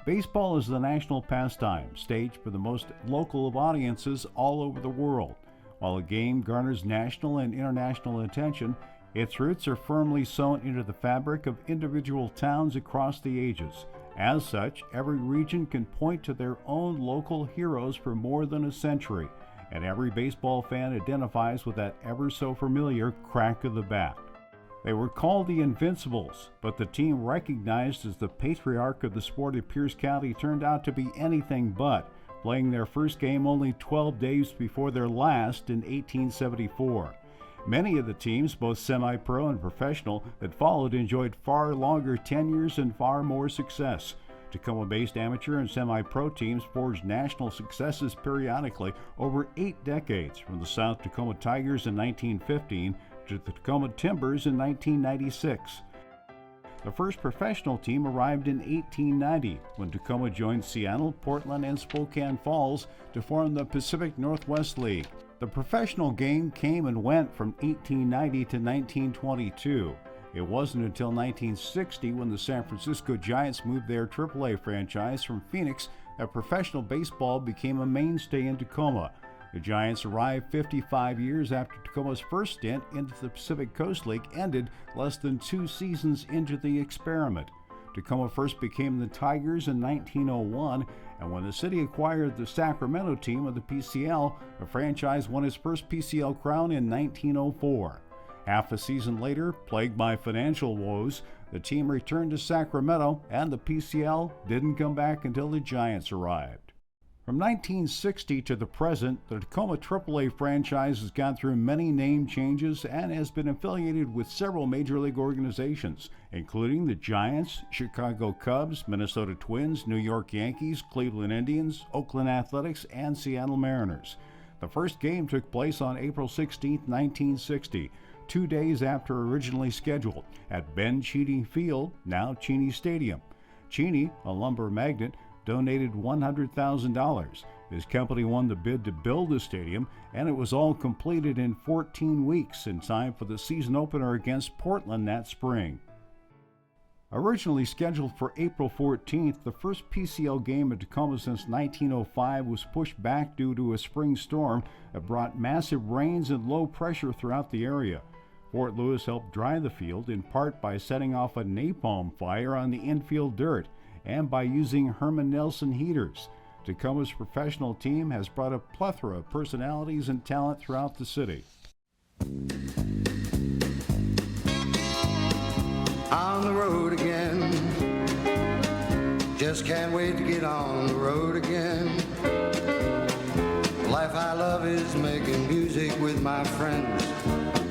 Baseball is the national pastime, staged for the most local of audiences all over the world. While the game garners national and international attention, its roots are firmly sewn into the fabric of individual towns across the ages. As such, every region can point to their own local heroes for more than a century, and every baseball fan identifies with that ever so familiar crack of the bat. They were called the Invincibles, but the team recognized as the patriarch of the sport of Pierce County turned out to be anything but, playing their first game only 12 days before their last in 1874. Many of the teams, both semi-pro and professional, that followed enjoyed far longer tenures and far more success. Tacoma-based amateur and semi-pro teams forged national successes periodically over 8 decades, from the South Tacoma Tigers in 1915 to the Tacoma Timbers in 1996. The first professional team arrived in 1890 when Tacoma joined Seattle, Portland, and Spokane Falls to form the Pacific Northwest League. The professional game came and went from 1890 to 1922. It wasn't until 1960, when the San Francisco Giants moved their AAA franchise from Phoenix, that professional baseball became a mainstay in Tacoma. The Giants arrived 55 years after Tacoma's first stint into the Pacific Coast League ended less than 2 seasons into the experiment. Tacoma first became the Tigers in 1901, and when the city acquired the Sacramento team of the PCL, the franchise won its first PCL crown in 1904. Half a season later, plagued by financial woes, the team returned to Sacramento, and the PCL didn't come back until the Giants arrived. From 1960 to the present, the Tacoma AAA franchise has gone through many name changes and has been affiliated with several major league organizations, including the Giants, Chicago Cubs, Minnesota Twins, New York Yankees, Cleveland Indians, Oakland Athletics, and Seattle Mariners. The first game took place on April 16, 1960, 2 days after originally scheduled, at Ben Cheney Field, now Cheney Stadium. Cheney, a lumber magnate, donated $100,000. His company won the bid to build the stadium, and it was all completed in 14 weeks in time for the season opener against Portland that spring. Originally scheduled for April 14th, the first PCL game at Tacoma since 1905 was pushed back due to a spring storm that brought massive rains and low pressure throughout the area. Fort Lewis helped dry the field in part by setting off a napalm fire on the infield dirt and by using Herman Nelson heaters. Tacoma's professional team has brought a plethora of personalities and talent throughout the city. On the road again, just can't wait to get on the road again. The life I love is making music with my friends.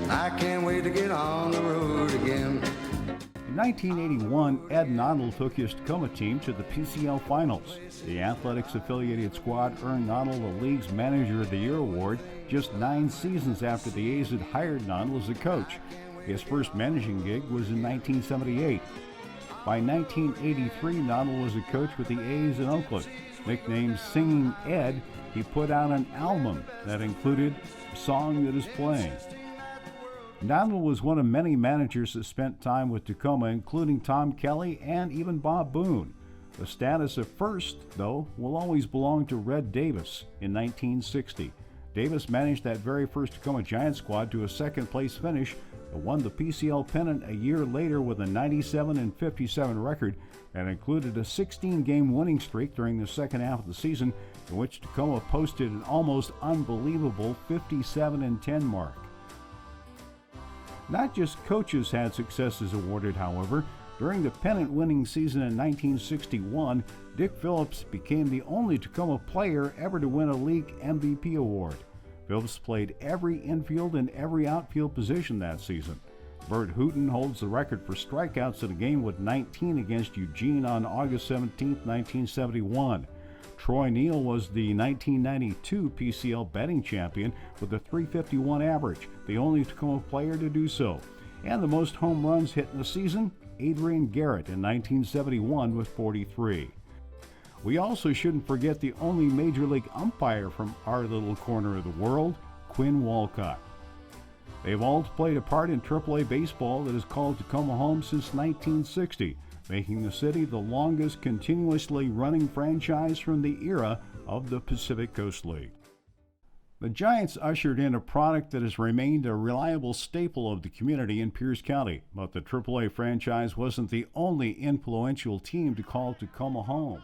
I can't wait to get on the road again. In 1981, Ed Noddle took his Tacoma team to the PCL Finals. The Athletics-affiliated squad earned Noddle the league's Manager of the Year award just 9 seasons after the A's had hired Noddle as a coach. His first managing gig was in 1978. By 1983, Noddle was a coach with the A's in Oakland. Nicknamed Singing Ed, he put out an album that included a song that is playing. Noddle was one of many managers that spent time with Tacoma, including Tom Kelly and even Bob Boone. The status of first, though, will always belong to Red Davis in 1960. Davis managed that very first Tacoma Giants squad to a second-place finish and won the PCL pennant a year later with a 97-57 record that included a 16-game winning streak during the second half of the season, in which Tacoma posted an almost unbelievable 57-10 mark. Not just coaches had successes awarded, however. During the pennant-winning season in 1961, Dick Phillips became the only Tacoma player ever to win a league MVP award. Phillips played every infield and every outfield position that season. Bert Hooton holds the record for strikeouts in a game with 19 against Eugene on August 17, 1971. Troy Neal was the 1992 PCL batting champion with a .351 average, the only Tacoma player to do so. And the most home runs hit in the season, Adrian Garrett in 1971 with 43. We also shouldn't forget the only Major League umpire from our little corner of the world, Quinn Walcott. They've all played a part in AAA baseball that has called Tacoma home since 1960, making the city the longest continuously running franchise from the era of the Pacific Coast League. The Giants ushered in a product that has remained a reliable staple of the community in Pierce County, but the AAA franchise wasn't the only influential team to call Tacoma home.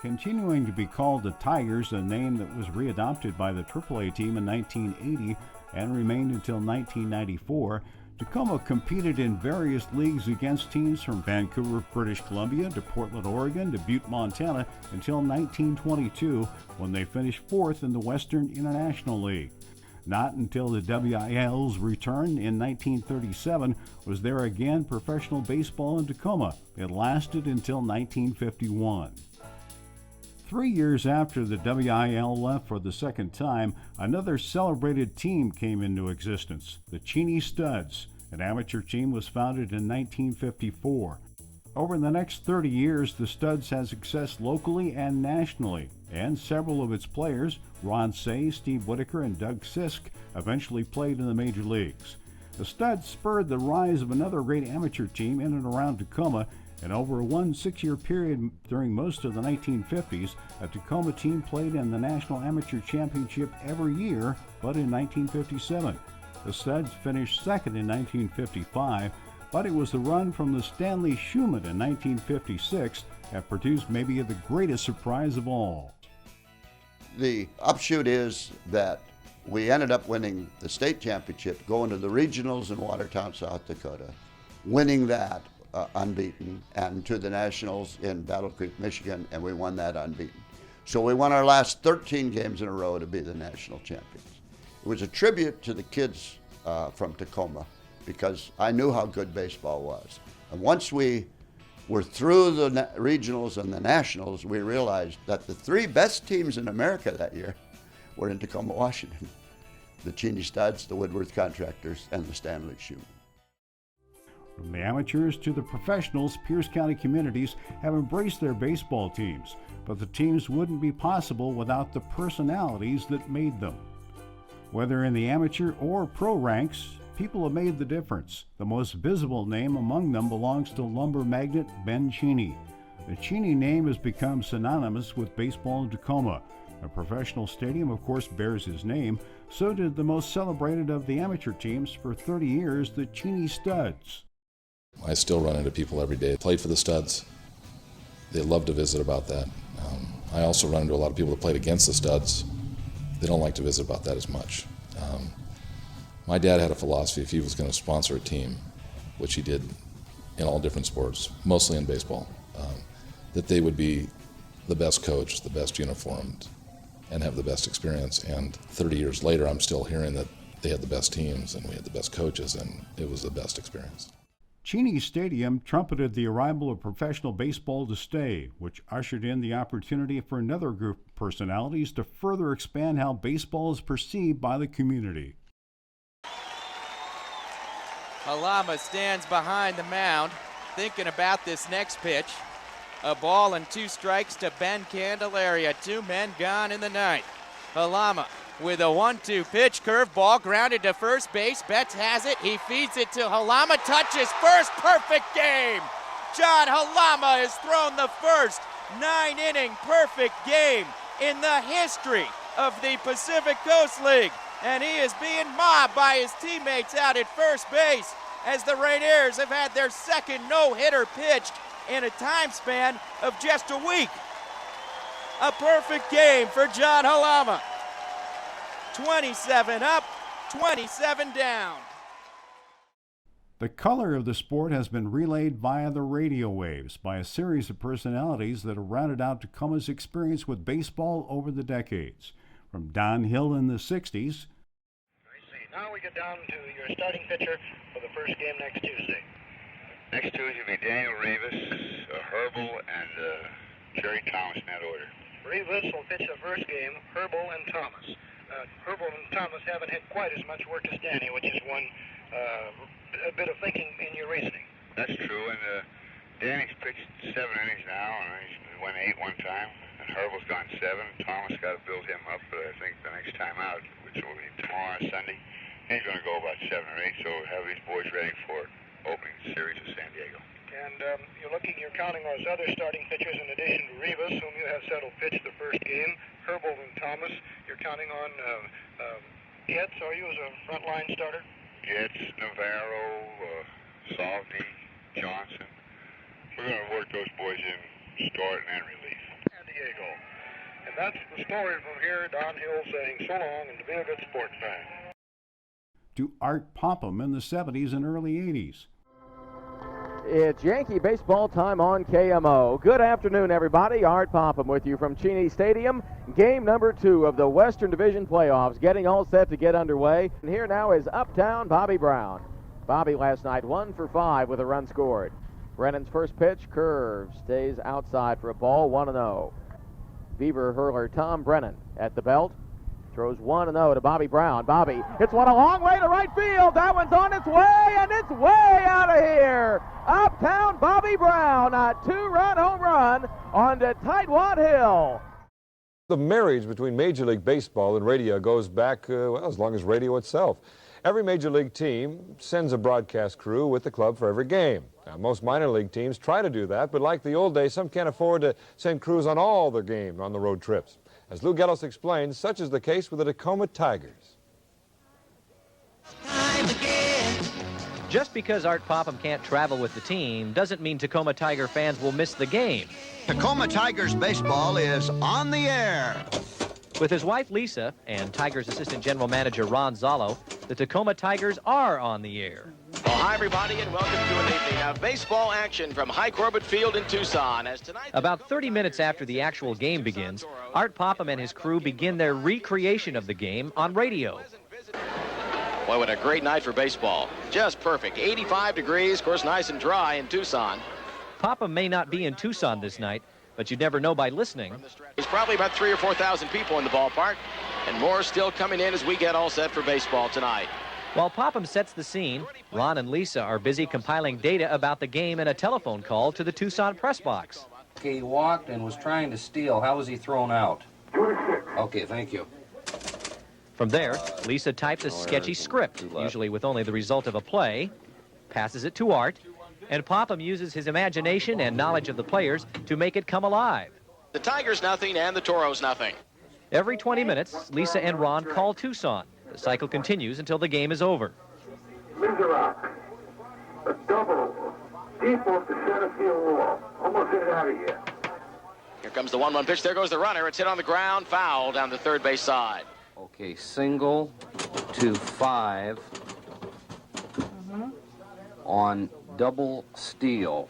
Continuing to be called the Tigers, a name that was readopted by the AAA team in 1980 and remained until 1994, Tacoma competed in various leagues against teams from Vancouver, British Columbia to Portland, Oregon to Butte, Montana until 1922 when they finished fourth in the Western International League. Not until the WIL's return in 1937 was there again professional baseball in Tacoma. It lasted until 1951. 3 years after the WIL left for the second time, another celebrated team came into existence, the Cheney Studs. An amateur team was founded in 1954. Over the next 30 years, the Studs had success locally and nationally, and several of its players, Ron Say, Steve Whitaker, and Doug Sisk, eventually played in the major leagues. The Studs spurred the rise of another great amateur team in and around Tacoma, and over a 6-year period during most of the 1950s, a Tacoma team played in the National Amateur Championship every year, but in 1957. The Studs finished second in 1955, but it was the run from the Stanley Schumann in 1956 that produced maybe the greatest surprise of all. The upshoot is that we ended up winning the state championship, going to the regionals in Watertown, South Dakota, winning that unbeaten, and to the nationals in Battle Creek, Michigan, and we won that unbeaten. So we won our last 13 games in a row to be the national champions. It was a tribute to the kids from Tacoma because I knew how good baseball was. And once we were through the regionals and the nationals, we realized that the three best teams in America that year were in Tacoma, Washington. The Cheney Studs, the Woodworth Contractors, and the Stanley Schumann. From the amateurs to the professionals, Pierce County communities have embraced their baseball teams, but the teams wouldn't be possible without the personalities that made them. Whether in the amateur or pro ranks, people have made the difference. The most visible name among them belongs to lumber magnate Ben Cheney. The Cheney name has become synonymous with baseball in Tacoma. A professional stadium, of course, bears his name. So did the most celebrated of the amateur teams for 30 years, the Cheney Studs. I still run into people every day that played for the Studs. They love to visit about that. I also run into a lot of people that played against the Studs. They don't like to visit about that as much. My dad had a philosophy: if he was going to sponsor a team, which he did in all different sports, mostly in baseball, that they would be the best coached, the best uniformed, and have the best experience. And 30 years later, I'm still hearing that they had the best teams and we had the best coaches, and it was the best experience. Cheney Stadium trumpeted the arrival of professional baseball to stay, which ushered in the opportunity for another group of personalities to further expand how baseball is perceived by the community. Halama stands behind the mound, thinking about this next pitch. A ball and 2 strikes to Ben Candelaria. 2 men gone in the ninth. Halama with a 1-2 pitch, curveball grounded to first base. Betts has it. He feeds it to Halama. Touches first. Perfect game. John Halama has thrown the first 9-inning perfect game in the history of the Pacific Coast League. and he is being mobbed by his teammates out at first base as the Rainiers have had their second no-hitter pitched in a time span of just a week. A perfect game for John Halama. 27 up, 27 down. The color of the sport has been relayed via the radio waves by a series of personalities that have rounded out Tacoma's experience with baseball over the decades. From Don Hill in the 60s. Now we get down to your starting pitcher for the first game next Tuesday. Next Tuesday will be Daniel Rivas, Herbal, and Jerry Thomas in that order. Rivas will pitch the first game, Herbal and Thomas. Herbal and Thomas haven't had quite as much work as Danny, which is one a bit of thinking in your reasoning. That's true, and Danny's pitched 7 innings now, and he's went 8 one time, and Herbal's gone 7. Thomas got to build him up, but I think the next time out, which will be tomorrow, Sunday, he's going to go about 7 or 8, so have these boys ready for opening series of San Diego. And you're counting those other starting pitchers in addition to Rivas, whom you have said will pitch the first game, Herbal and Thomas. You're counting on Getz, are you, as a frontline starter? Getz, Navarro, Salty, Johnson. We're going to work those boys in starting and relief. San Diego. And that's the story from here. Don Hill saying so long and to be a good sport fan. To Art Popham in the 70s and early 80s. It's Yankee baseball time on KMO. Good afternoon, everybody. Art Popham with you from Cheney Stadium. Game number 2 of the Western Division playoffs getting all set to get underway. And here now is Uptown Bobby Brown. Bobby last night 1 for 5 with a run scored. Brennan's first pitch, curve, stays outside for a ball, 1-0. Beaver hurler Tom Brennan at the belt. Throws 1-0 to Bobby Brown. Bobby hits one a long way to right field. That one's on its way, and it's way out of here. Uptown Bobby Brown, a 2-run home run on to Tightwad Hill. The marriage between Major League Baseball and radio goes back, well, as long as radio itself. Every Major League team sends a broadcast crew with the club for every game. Now, most minor league teams try to do that, but like the old days, some can't afford to send crews on all their games on the road trips. As Lou Gellos explains, such is the case with the Tacoma Tigers. Just because Art Popham can't travel with the team doesn't mean Tacoma Tiger fans will miss the game. Tacoma Tigers baseball is on the air. With his wife Lisa and Tigers assistant general manager Ron Zollo, the Tacoma Tigers are on the air. Well, hi everybody, and welcome to an evening of baseball action from High Corbett Field in Tucson. As tonight, about 30 minutes after the actual game begins, Art Popham and his crew begin their recreation of the game on radio. Boy, what a great night for baseball. Just perfect. 85 degrees, of course, nice and dry in Tucson. Popham may not be in Tucson this night, but you'd never know by listening. There's probably about 3,000 or 4,000 people in the ballpark, and more still coming in as we get all set for baseball tonight. While Popham sets the scene, Ron and Lisa are busy compiling data about the game in a telephone call to the Tucson press box. Okay, he walked and was trying to steal. How was he thrown out? Okay, thank you. From there, Lisa types a sketchy script, usually with only the result of a play, passes it to Art, and Popham uses his imagination and knowledge of the players to make it come alive. The Tigers nothing and the Toros nothing. Every 20 minutes, Lisa and Ron call Tucson. The cycle continues until the game is over. Rock, a double, deep off the center field wall. Almost hit it out of here. Here comes the 1-1 pitch. There goes the runner. It's hit on the ground. Foul down the third base side. Okay, single to 5 on double steal.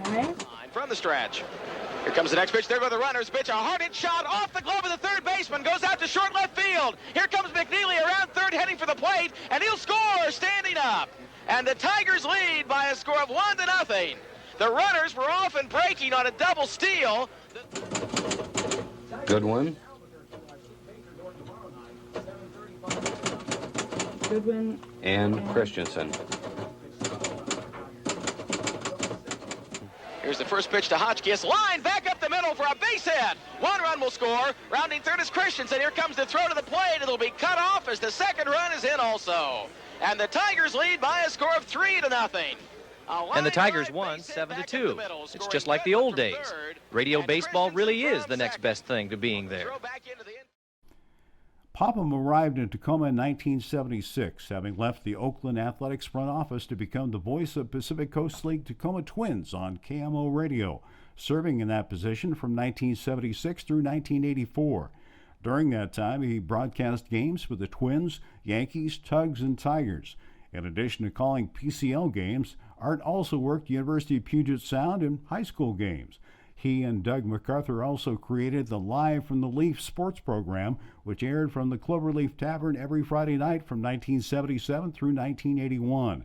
Okay. From the stretch. Here comes the next pitch. There go the runners. Pitch, a hard-hit shot off the glove of the third baseman. Goes out to short left field. Here comes McNeely around third, heading for the plate, and he'll score standing up. And the Tigers lead by a score of 1-0. The runners were off and breaking on a double steal. Good one. Goodwin and Christensen. Here's the first pitch to Hotchkiss. Line back up the middle for a base hit. 1 run will score. Rounding third is Christensen. Here comes the throw to the plate. It'll be cut off as the second run is in also. And the Tigers lead by a score of 3-0. And the Tigers won 7-2. It's just like the old days. Radio baseball really is the next best thing to being there. Popham arrived in Tacoma in 1976, having left the Oakland Athletics front office to become the voice of Pacific Coast League Tacoma Twins on KMO Radio, serving in that position from 1976 through 1984. During that time, he broadcast games for the Twins, Yankees, Tugs, and Tigers. In addition to calling PCL games, Art also worked University of Puget Sound and high school games. He and Doug MacArthur also created the Live from the Leaf sports program, which aired from the Cloverleaf Tavern every Friday night from 1977 through 1981.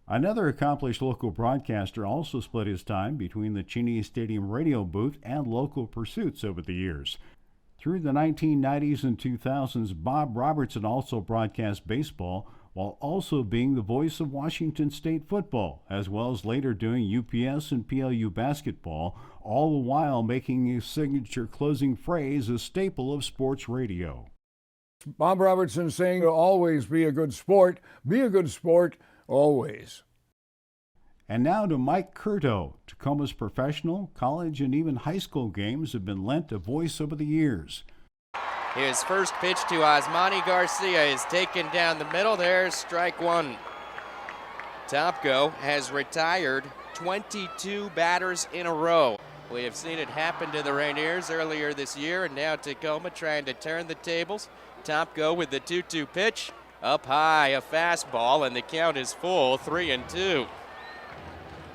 Another accomplished local broadcaster also split his time between the Cheney Stadium radio booth and local pursuits over the years. Through the 1990s and 2000s, Bob Robertson also broadcast baseball, while also being the voice of Washington State football, as well as later doing UPS and PLU basketball, all the while making his signature closing phrase a staple of sports radio. Bob Robertson saying, always be a good sport, always. And now to Mike Curto. Tacoma's professional, college, and even high school games have been lent a voice over the years. His first pitch to Osmani Garcia is taken down the middle. There's strike one. Topko has retired 22 batters in a row. We have seen it happen to the Rainiers earlier this year, and now Tacoma trying to turn the tables. Topko with the 2-2 pitch. Up high, a fastball, and the count is full, 3-2.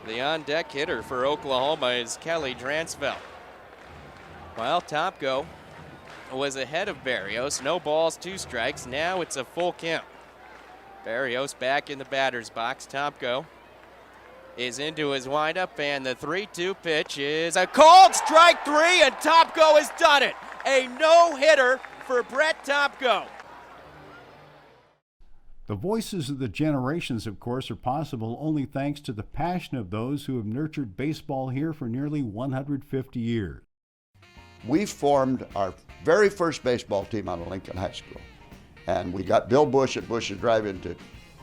The on-deck hitter for Oklahoma is Kelly Dransfeld. Well, Topko was ahead of Barrios. No balls, 2 strikes. Now it's a full count. Barrios back in the batter's box. Topko is into his windup, and the 3-2 pitch is a called strike 3, and Topko has done it. A no-hitter for Brett Topko. The voices of the generations, of course, are possible only thanks to the passion of those who have nurtured baseball here for nearly 150 years. We formed our very first baseball team out of Lincoln High School. And we got Bill Bush at Bush's Drive-In to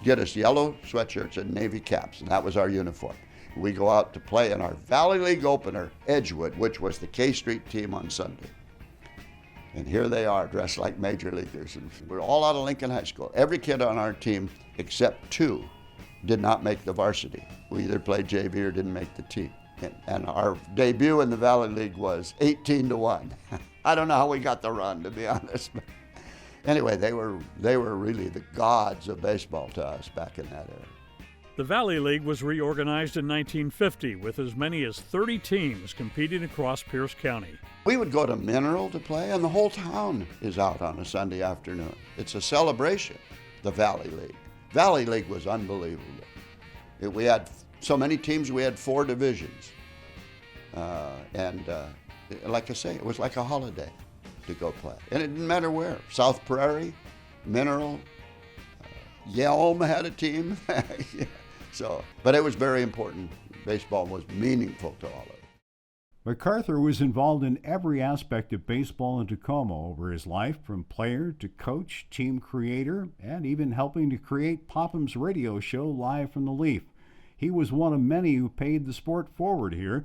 get us yellow sweatshirts and navy caps, and that was our uniform. We go out to play in our Valley League opener, Edgewood, which was the K Street team on Sunday. And here they are, dressed like major leaguers. And we're all out of Lincoln High School. Every kid on our team, except 2, did not make the varsity. We either played JV or didn't make the team. And our debut in the Valley League was 18-1. I don't know how we got the run, to be honest. But anyway, they were really the gods of baseball to us back in that era. The Valley League was reorganized in 1950 with as many as 30 teams competing across Pierce County. We would go to Mineral to play, and the whole town is out on a Sunday afternoon. It's a celebration, the Valley League. Valley League was unbelievable. We had so many teams, we had 4 divisions. Like I say, it was like a holiday to go play. And it didn't matter where. South Prairie, Mineral, Yelm had a team. But it was very important. Baseball was meaningful to all of it. MacArthur was involved in every aspect of baseball in Tacoma over his life, from player to coach, team creator, and even helping to create Popham's radio show Live from the Leaf. He was one of many who paid the sport forward here.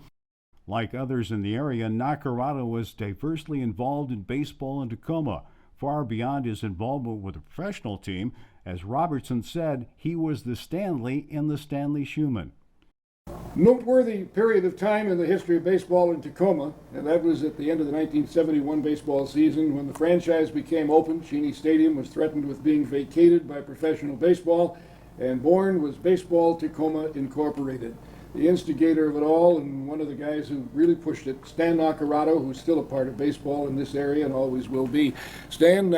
Like others in the area, Nacarado was diversely involved in baseball in Tacoma, far beyond his involvement with the professional team. As Robertson said, he was the Stanley in the Stanley Schumann. Noteworthy period of time in the history of baseball in Tacoma, and that was at the end of the 1971 baseball season when the franchise became open. Cheney Stadium was threatened with being vacated by professional baseball, and born was Baseball Tacoma Incorporated. The instigator of it all, and one of the guys who really pushed it, Stan Nacarado, who's still a part of baseball in this area and always will be. Stan,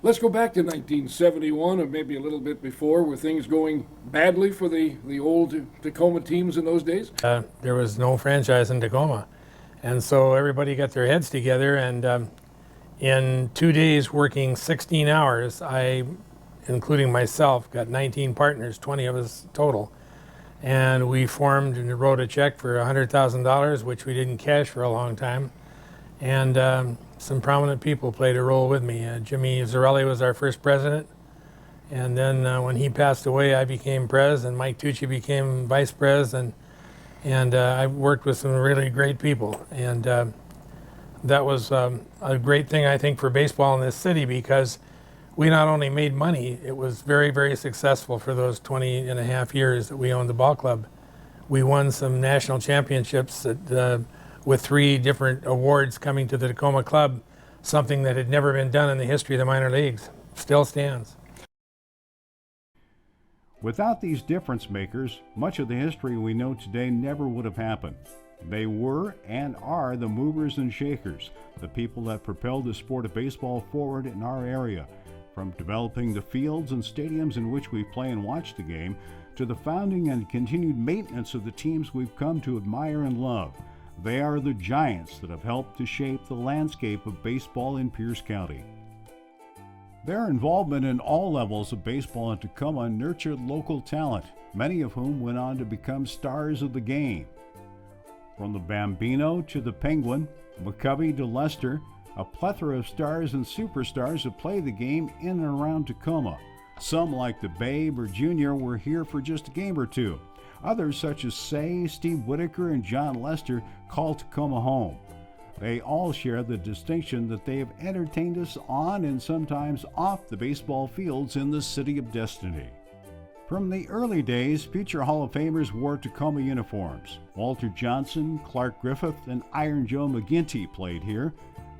let's go back to 1971, or maybe a little bit before. Were things going badly for the old Tacoma teams in those days? There was no franchise in Tacoma, and so everybody got their heads together, and in 2 days working 16 hours, I, including myself, got 19 partners, 20 of us total. And we formed and wrote a check for $100,000, which we didn't cash for a long time. And some prominent people played a role with me. Jimmy Zarelli was our first president, And then when he passed away, I became pres, and Mike Tucci became vice pres, and I worked with some really great people. And that was a great thing, I think, for baseball in this city, because we not only made money, it was very, very successful for those 20 and a half years that we owned the ball club. We won some national championships that, with 3 different awards coming to the Tacoma club, something that had never been done in the history of the minor leagues. Still stands. Without these difference makers, much of the history we know today never would have happened. They were and are the movers and shakers, the people that propelled the sport of baseball forward in our area. From developing the fields and stadiums in which we play and watch the game, to the founding and continued maintenance of the teams we've come to admire and love. They are the giants that have helped to shape the landscape of baseball in Pierce County. Their involvement in all levels of baseball in Tacoma nurtured local talent, many of whom went on to become stars of the game. From the Bambino to the Penguin, McCovey to Lester, a plethora of stars and superstars have played the game in and around Tacoma. Some, like the Babe or Junior, were here for just a game or two. Others, such as Say, Steve Whitaker, and John Lester, call Tacoma home. They all share the distinction that they have entertained us on and sometimes off the baseball fields in the City of Destiny. From the early days, future Hall of Famers wore Tacoma uniforms. Walter Johnson, Clark Griffith, and Iron Joe McGinty played here.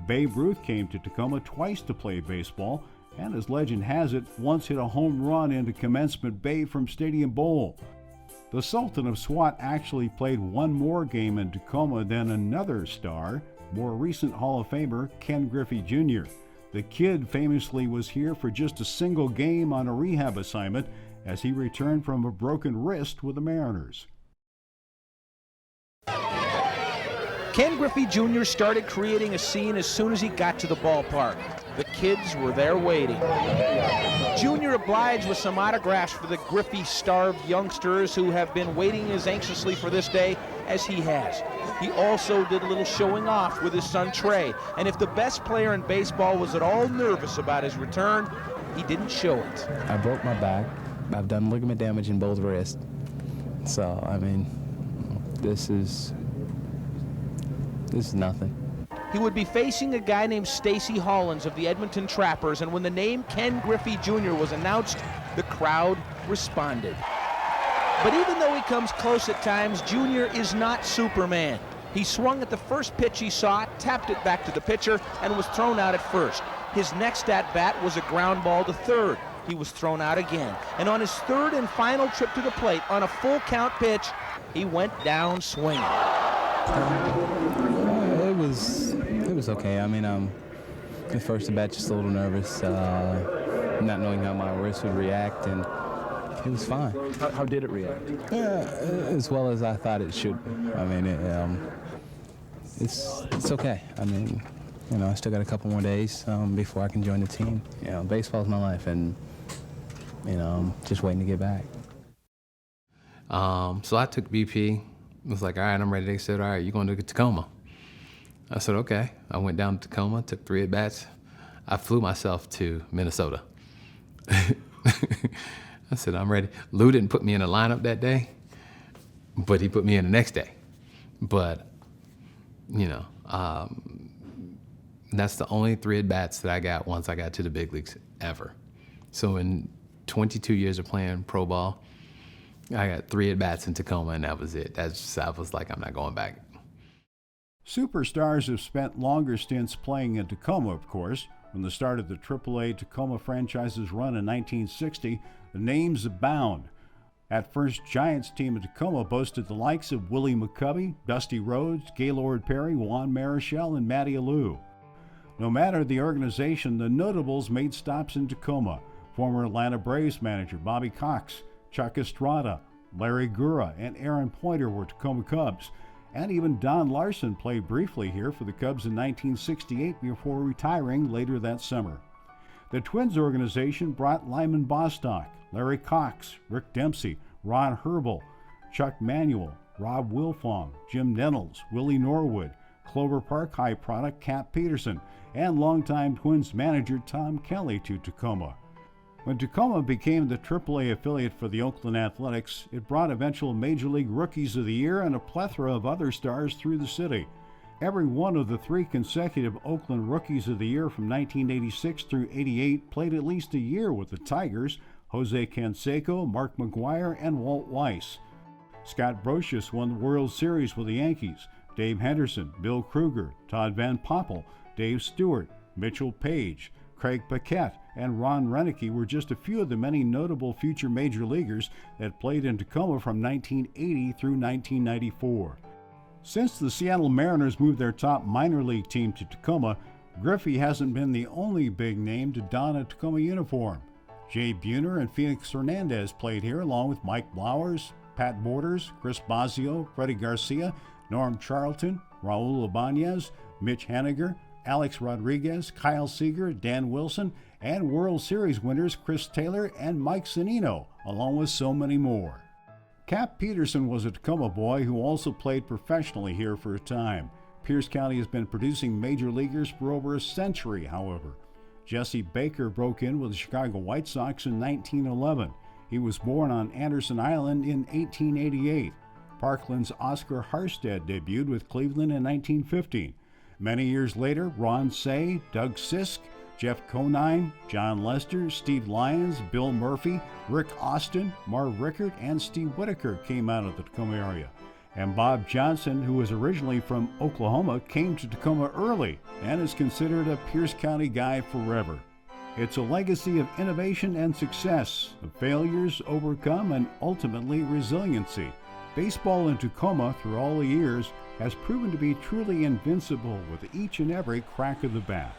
Babe Ruth came to Tacoma twice to play baseball, and as legend has it, once hit a home run into Commencement Bay from Stadium Bowl. The Sultan of SWAT actually played one more game in Tacoma than another star, more recent Hall of Famer Ken Griffey Jr. The Kid famously was here for just a single game on a rehab assignment as he returned from a broken wrist with the Mariners. Ken Griffey Jr. started creating a scene as soon as he got to the ballpark. The kids were there waiting. Jr. obliged with some autographs for the Griffey-starved youngsters who have been waiting as anxiously for this day as he has. He also did a little showing off with his son Trey, and if the best player in baseball was at all nervous about his return, he didn't show it. I broke my back. I've done ligament damage in both wrists. So, I mean, this is nothing. He would be facing a guy named Stacy Hollins of the Edmonton Trappers, and when the name Ken Griffey Jr. was announced, the crowd responded. But even though he comes close at times, Jr. is not Superman. He swung at the first pitch he saw, tapped it back to the pitcher, and was thrown out at first. His next at-bat was a ground ball to third. He was thrown out again. And on his third and final trip to the plate, on a full count pitch, he went down swinging. It was okay. I mean, at first the bat, just a little nervous, not knowing how my wrist would react, and it was fine. How did it react? As well as I thought it should. I mean, it's okay. I mean, you know, I still got a couple more days before I can join the team. You know, baseball's my life, and you know, I'm just waiting to get back. So I took BP. I was like, all right, I'm ready. They said, all right, you're going to Tacoma. I said, okay. I went down to Tacoma, took 3 at-bats. I flew myself to Minnesota. I said, I'm ready. Lou didn't put me in the lineup that day, but he put me in the next day. But, you know, that's the only 3 at-bats that I got once I got to the big leagues ever. So in 22 years of playing pro ball, I got 3 at-bats in Tacoma, and that was it. I was like, I'm not going back. Superstars have spent longer stints playing in Tacoma, of course. From the start of the AAA Tacoma franchise's run in 1960, the names abound. That first Giants team in Tacoma boasted the likes of Willie McCovey, Dusty Rhodes, Gaylord Perry, Juan Marichal, and Matty Alou. No matter the organization, the notables made stops in Tacoma. Former Atlanta Braves manager Bobby Cox, Chuck Estrada, Larry Gura, and Aaron Pointer were Tacoma Cubs. And even Don Larson played briefly here for the Cubs in 1968 before retiring later that summer. The Twins organization brought Lyman Bostock, Larry Cox, Rick Dempsey, Ron Herbel, Chuck Manuel, Rob Wilfong, Jim Nettles, Willie Norwood, Clover Park High product Cap Peterson, and longtime Twins manager Tom Kelly to Tacoma. When Tacoma became the AAA affiliate for the Oakland Athletics, it brought eventual Major League Rookies of the Year and a plethora of other stars through the city. Every one of the 3 consecutive Oakland Rookies of the Year from 1986 through 88 played at least a year with the Tigers: Jose Canseco, Mark McGuire, and Walt Weiss. Scott Brocious won the World Series with the Yankees. Dave Henderson, Bill Kruger, Todd Van Poppel, Dave Stewart, Mitchell Page, Craig Paquette, and Ron Renicky were just a few of the many notable future major leaguers that played in Tacoma from 1980 through 1994. Since the Seattle Mariners moved their top minor league team to Tacoma, Griffey hasn't been the only big name to don a Tacoma uniform. Jay Buhner and Felix Hernandez played here, along with Mike Blowers, Pat Borders, Chris Bosio, Freddie Garcia, Norm Charlton, Raul Ibanez, Mitch Haniger, Alex Rodriguez, Kyle Seager, Dan Wilson, and World Series winners Chris Taylor and Mike Zunino, along with so many more. Cap Peterson was a Tacoma boy who also played professionally here for a time. Pierce County has been producing major leaguers for over a century, however. Jesse Baker broke in with the Chicago White Sox in 1911. He was born on Anderson Island in 1888. Parkland's Oscar Harstead debuted with Cleveland in 1915. Many years later, Ron Say, Doug Sisk, Jeff Conine, John Lester, Steve Lyons, Bill Murphy, Rick Austin, Marv Rickert, and Steve Whitaker came out of the Tacoma area. And Bob Johnson, who was originally from Oklahoma, came to Tacoma early and is considered a Pierce County guy forever. It's a legacy of innovation and success, of failures overcome, and ultimately resiliency. Baseball in Tacoma, through all the years, has proven to be truly invincible with each and every crack of the bat.